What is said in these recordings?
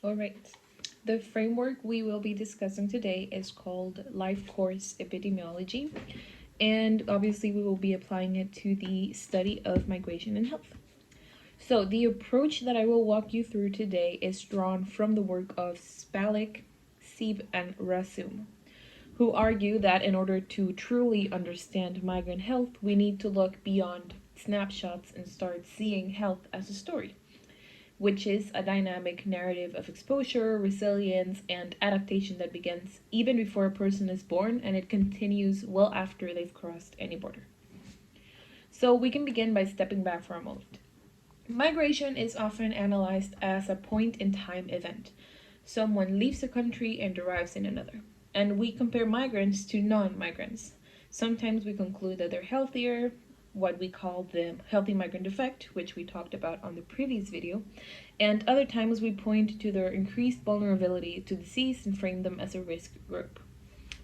All right. The framework we will be discussing today is called Life Course Epidemiology, and obviously, we will be applying it to the study of migration and health. So, the approach that I will walk you through today is drawn from the work of Spalik, Sieb, and Rasum, who argue that in order to truly understand migrant health, we need to look beyond snapshots and start seeing health as a story, which is a dynamic narrative of exposure, resilience, and adaptation that begins even before a person is born and it continues well after they've crossed any border. So we can begin by stepping back for a moment. Migration is often analyzed as a point in time event. Someone leaves a country and arrives in another. And we compare migrants to non migrants. Sometimes we conclude that they're healthier, what we call the healthy migrant effect, which we talked about on the previous video, and other times we point to their increased vulnerability to disease and frame them as a risk group.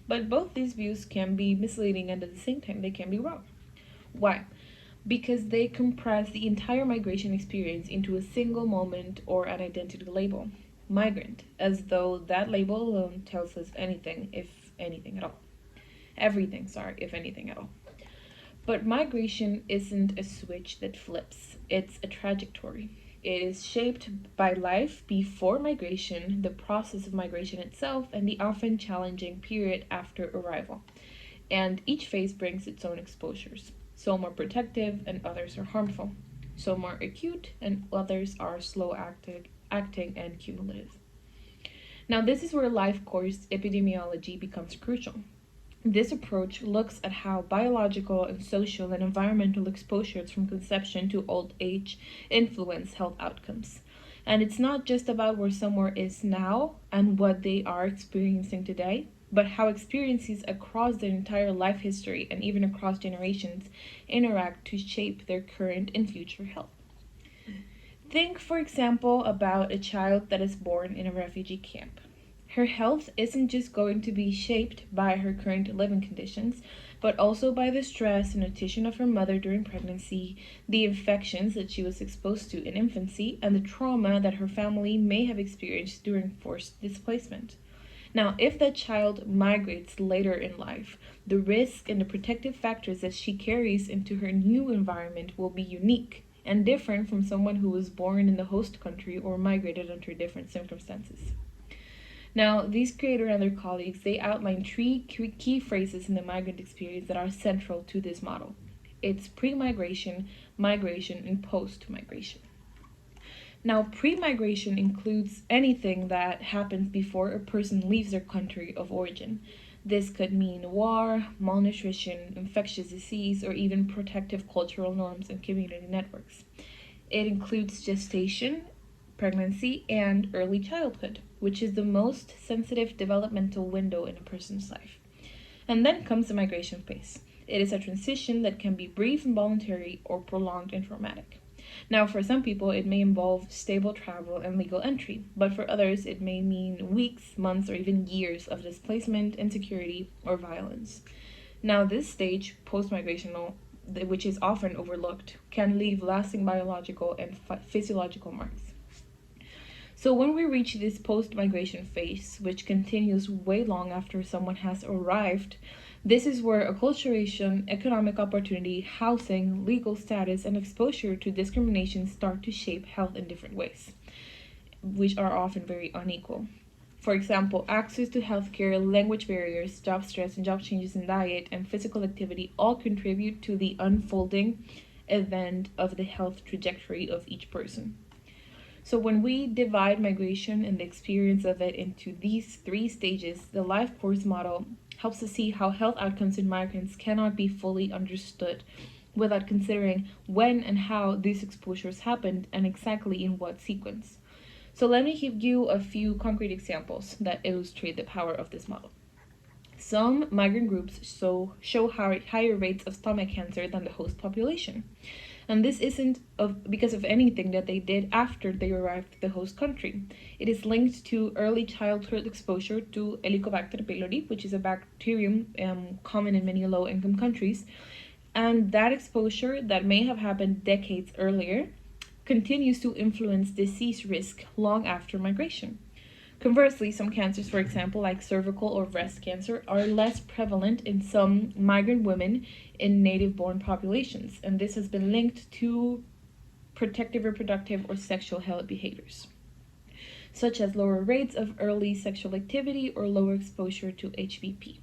But both these views can be misleading and at the same time they can be wrong. Why? Because they compress the entire migration experience into a single moment or an identity label, migrant, as though that label alone tells us anything, if anything at all. Everything, sorry, if anything at all. But migration isn't a switch that flips, it's a trajectory. It is shaped by life before migration, the process of migration itself, and the often challenging period after arrival. And each phase brings its own exposures. Some are protective and others are harmful. Some are acute and others are slow acting and cumulative. Now, this is where life course epidemiology becomes crucial. This approach looks at how biological and social and environmental exposures from conception to old age influence health outcomes. And it's not just about where someone is now and what they are experiencing today, but how experiences across their entire life history and even across generations interact to shape their current and future health. Think, for example, about a child that is born in a refugee camp. Her health isn't just going to be shaped by her current living conditions, but also by the stress and nutrition of her mother during pregnancy, the infections that she was exposed to in infancy, and the trauma that her family may have experienced during forced displacement. Now, if that child migrates later in life, the risk and the protective factors that she carries into her new environment will be unique and different from someone who was born in the host country or migrated under different circumstances. Now, these creator and their colleagues, they outline three key phrases in the migrant experience that are central to this model. It's pre-migration, migration, and post-migration. Now, pre-migration includes anything that happens before a person leaves their country of origin. This could mean war, malnutrition, infectious disease, or even protective cultural norms and community networks. It includes gestation, pregnancy, and early childhood, which is the most sensitive developmental window in a person's life. And then comes the migration phase. It is a transition that can be brief and voluntary or prolonged and traumatic. Now, for some people, it may involve stable travel and legal entry, but for others, it may mean weeks, months, or even years of displacement, insecurity, or violence. Now, this stage, post-migrational, which is often overlooked, can leave lasting biological and physiological marks. So when we reach this post-migration phase, which continues way long after someone has arrived, this is where acculturation, economic opportunity, housing, legal status, and exposure to discrimination start to shape health in different ways, which are often very unequal. For example, access to healthcare, language barriers, job stress, and job changes in diet and physical activity all contribute to the unfolding event of the health trajectory of each person. So when we divide migration and the experience of it into these three stages, the life course model helps us see how health outcomes in migrants cannot be fully understood without considering when and how these exposures happened and exactly in what sequence. So let me give you a few concrete examples that illustrate the power of this model. Some migrant groups show higher rates of stomach cancer than the host population. And this isn't because of anything that they did after they arrived at the host country. It is linked to early childhood exposure to Helicobacter pylori, which is a bacterium common in many low-income countries. And that exposure that may have happened decades earlier continues to influence disease risk long after migration. Conversely, some cancers, for example, like cervical or breast cancer, are less prevalent in some migrant women in native born populations, and this has been linked to protective reproductive or sexual health behaviors, such as lower rates of early sexual activity or lower exposure to HPV.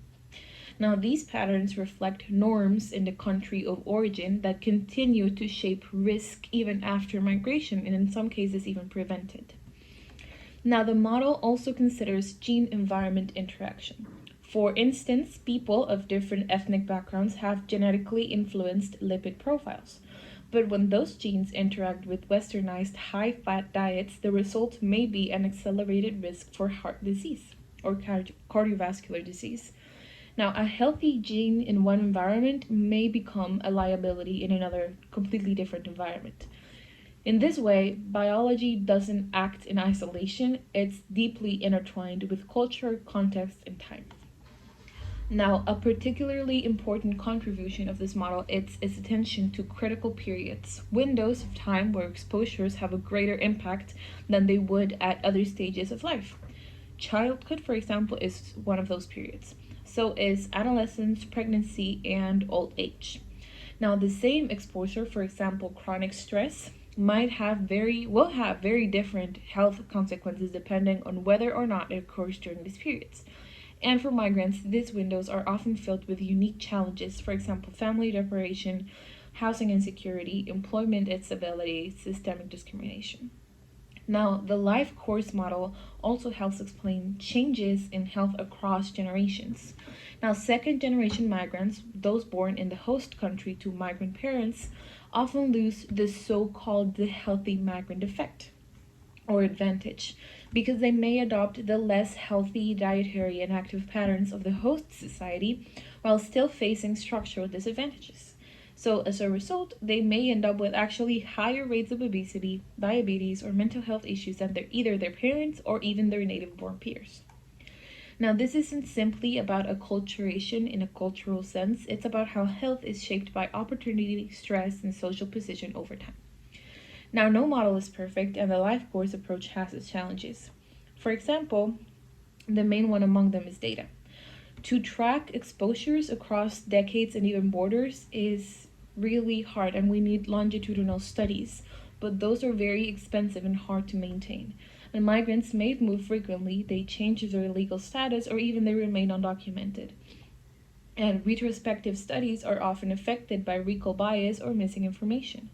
Now, these patterns reflect norms in the country of origin that continue to shape risk even after migration and, in some cases, even prevent it. Now, the model also considers gene environment interaction. For instance, people of different ethnic backgrounds have genetically influenced lipid profiles. But when those genes interact with westernized high fat diets, the result may be an accelerated risk for heart disease or cardiovascular disease. Now, a healthy gene in one environment may become a liability in another completely different environment. In this way, biology doesn't act in isolation, it's deeply intertwined with culture, context, and time. Now, a particularly important contribution of this model is its attention to critical periods, windows of time where exposures have a greater impact than they would at other stages of life. Childhood, for example, is one of those periods. So is adolescence, pregnancy, and old age. Now, the same exposure, for example, chronic stress, will have very different health consequences depending on whether or not it occurs during these periods. And for migrants, these windows are often filled with unique challenges, for example, family separation, housing insecurity, employment instability, systemic discrimination. Now, the life course model also helps explain changes in health across generations. Now, second generation migrants, those born in the host country to migrant parents, often lose the so-called the healthy migrant effect or advantage because they may adopt the less healthy dietary and active patterns of the host society while still facing structural disadvantages. So, as a result, they may end up with actually higher rates of obesity, diabetes, or mental health issues than either their parents or even their native born peers. Now, this isn't simply about acculturation in a cultural sense, it's about how health is shaped by opportunity, stress, and social position over time. Now, no model is perfect, and the life course approach has its challenges. For example, the main one among them is data. To track exposures across decades and even borders is really hard, and we need longitudinal studies, but those are very expensive and hard to maintain. And migrants may move frequently, they change their legal status, or even they remain undocumented. And retrospective studies are often affected by recall bias or missing information.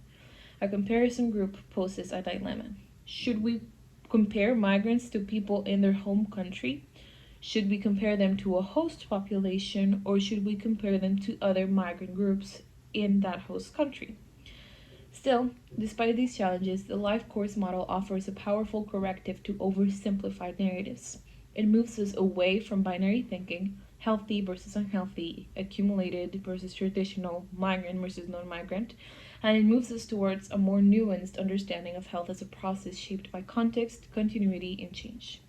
A comparison group poses a dilemma. Should we compare migrants to people in their home country? Should we compare them to a host population, or should we compare them to other migrant groups in that host country? Still, despite these challenges, the life course model offers a powerful corrective to oversimplified narratives. It moves us away from binary thinking, healthy versus unhealthy, accumulated versus traditional, migrant versus non-migrant, and it moves us towards a more nuanced understanding of health as a process shaped by context, continuity, and change.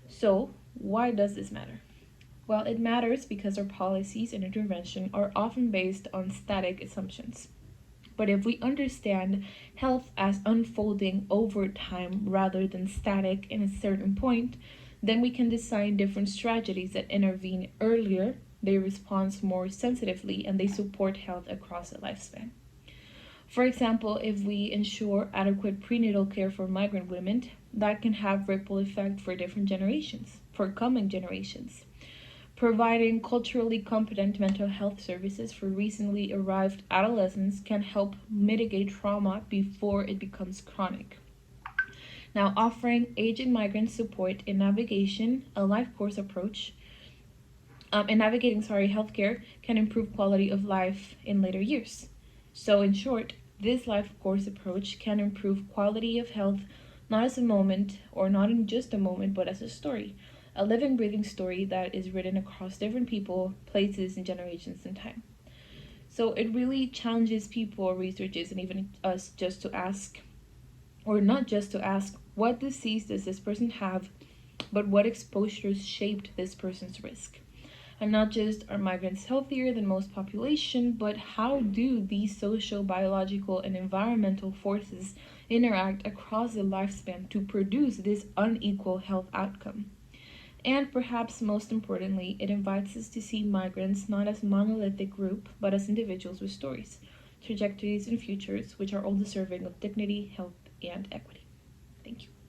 So, why does this matter? Well, it matters because our policies and intervention are often based on static assumptions. But if we understand health as unfolding over time rather than static in a certain point, then we can design different strategies that intervene earlier, they respond more sensitively, and they support health across a lifespan. For example, if we ensure adequate prenatal care for migrant women, that can have ripple effect for different generations, for coming generations. Providing culturally competent mental health services for recently arrived adolescents can help mitigate trauma before it becomes chronic. Now, offering aging migrants support in navigation, a life course approach, in navigating healthcare can improve quality of life in later years. So, in short, this life course approach can improve quality of health not as a moment, or not in just a moment, but as a story. A living, breathing story that is written across different people, places, and generations in time. So it really challenges people, researchers, and even us just to ask, or not just to ask, what disease does this person have, but what exposures shaped this person's risk? And not just are migrants healthier than most population, but how do these social, biological, and environmental forces interact across the lifespan to produce this unequal health outcome? And perhaps most importantly, it invites us to see migrants not as monolithic group, but as individuals with stories, trajectories, and futures which are all deserving of dignity, health, and equity. Thank you.